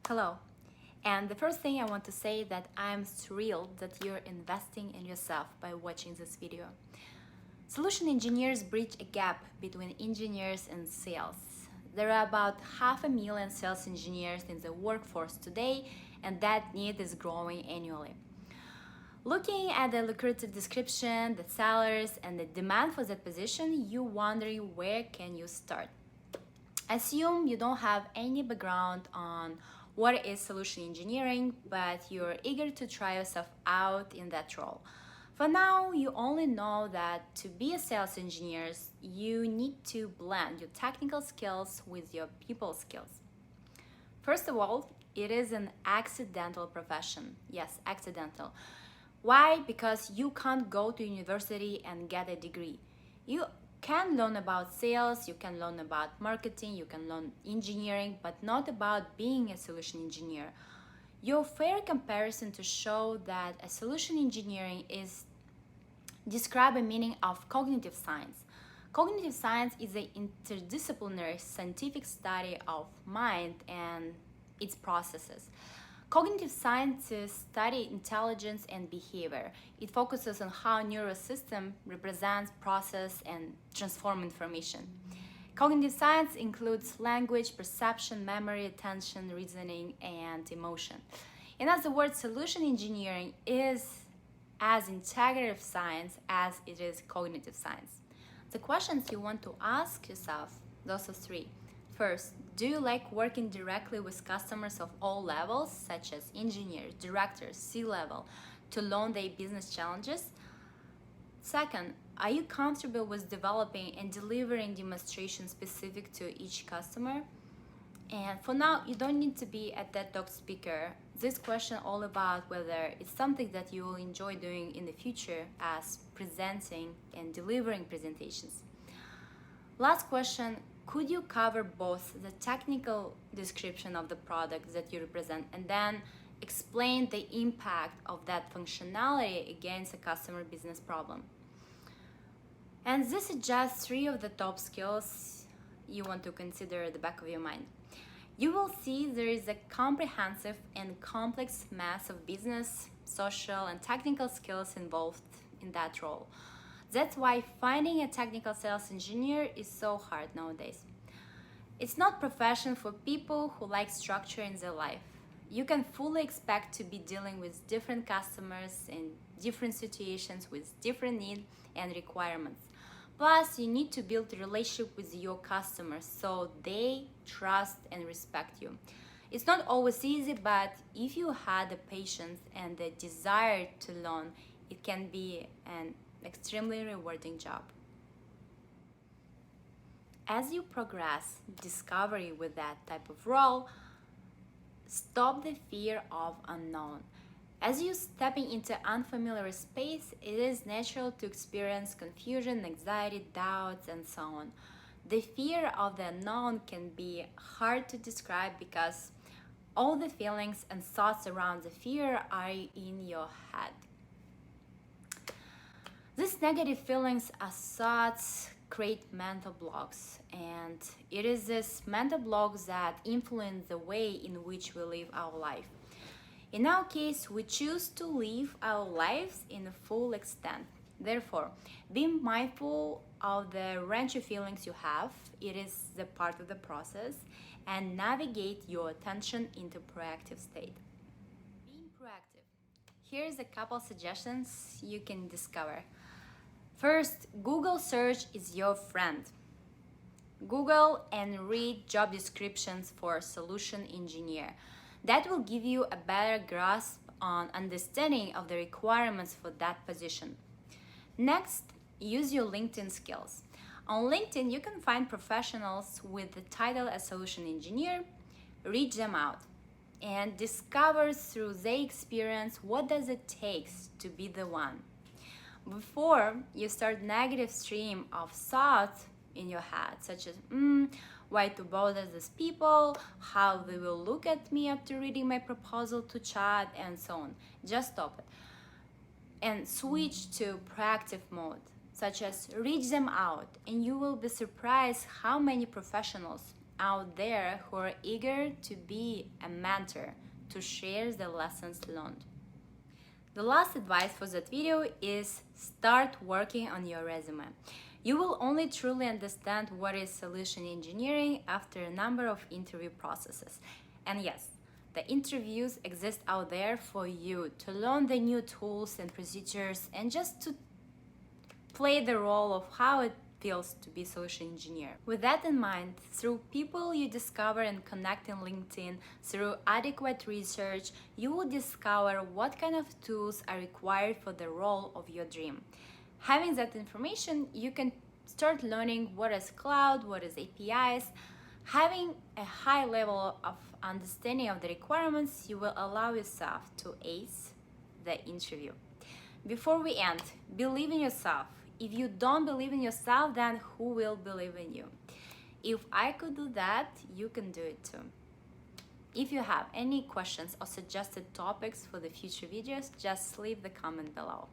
Hello. And the first thing I want to say that I'm thrilled that you're investing in yourself by watching this video. Solution engineers bridge a gap between engineers and sales. There are about 500,000 sales engineers in the workforce today, and that need is growing annually. Looking at the lucrative description, the salaries, and the demand for that position, you wondering where can you start. Assume you don't have any background on what is solution engineering, but you're eager to try yourself out in that role. For now, you only know that to be a sales engineer, you need to blend your technical skills with your people skills. First of all, it is an accidental profession. Yes, accidental. Why? Because you can't go to university and get a degree. You can learn about sales, you can learn about marketing, you can learn engineering, but not about being a solution engineer. Your fair comparison to show that a solution engineering is describe a meaning of cognitive science. Cognitive science is an interdisciplinary scientific study of mind and its processes. Cognitive scientists study intelligence and behavior. It focuses on how neural system represents, process, and transform information. Cognitive science includes language, perception, memory, attention, reasoning, and emotion. In other words, solution engineering is as integrative science as it is cognitive science. The questions you want to ask yourself, those are three. First, do you like working directly with customers of all levels, such as engineers, directors, C-level, to learn their business challenges? Second, are you comfortable with developing and delivering demonstrations specific to each customer? And for now, you don't need to be a TED Talk speaker. This question all about whether it's something that you will enjoy doing in the future as presenting and delivering presentations. Last question, could you cover both the technical description of the product that you represent and then explain the impact of that functionality against a customer business problem? And this is just three of the top skills you want to consider at the back of your mind. You will see there is a comprehensive and complex mass of business, social, and technical skills involved in that role. That's why finding a technical sales engineer is so hard nowadays. It's not profession for people who like structure in their life. You can fully expect to be dealing with different customers in different situations with different needs and requirements. Plus, you need to build a relationship with your customers so they trust and respect you. It's not always easy, but if you had the patience and the desire to learn, it can be an extremely rewarding job. As you progress discovery with that type of role, stop the fear of unknown. As you stepping into unfamiliar space, it is natural to experience confusion, anxiety, doubts, and so on. The fear of the unknown can be hard to describe because all the feelings and thoughts around the fear are in your head. These negative feelings as thoughts create mental blocks, and it is these mental blocks that influence the way in which we live our life. In our case, we choose to live our lives in a full extent. Therefore, be mindful of the range of feelings you have. It is the part of the process, and navigate your attention into proactive state. Being proactive. Here's a couple suggestions you can discover. First, Google search is your friend. Google and read job descriptions for solution engineer. That will give you a better grasp on understanding of the requirements for that position. Next, use your LinkedIn skills. On LinkedIn, you can find professionals with the title as solution engineer, reach them out, and discover through their experience what does it take to be the one. Before you start negative stream of thoughts in your head, such as, why to bother these people, how they will look at me after reading my proposal to chat, and so on. Just stop it. And switch to proactive mode, such as reach them out, and you will be surprised how many professionals out there who are eager to be a mentor, to share the lessons learned. The last advice for that video is start working on your resume. You will only truly understand what is solution engineering after a number of interview processes. And yes, the interviews exist out there for you to learn the new tools and procedures and just to play the role of how it feels to be solution engineer. With that in mind, through people you discover and connect in LinkedIn, through adequate research, you will discover what kind of tools are required for the role of your dream. Having that information, you can start learning what is cloud, what is APIs. Having a high level of understanding of the requirements, you will allow yourself to ace the interview. Before we end, believe in yourself. If you don't believe in yourself, then who will believe in you? If I could do that, you can do it too. If you have any questions or suggested topics for the future videos, just leave the comment below.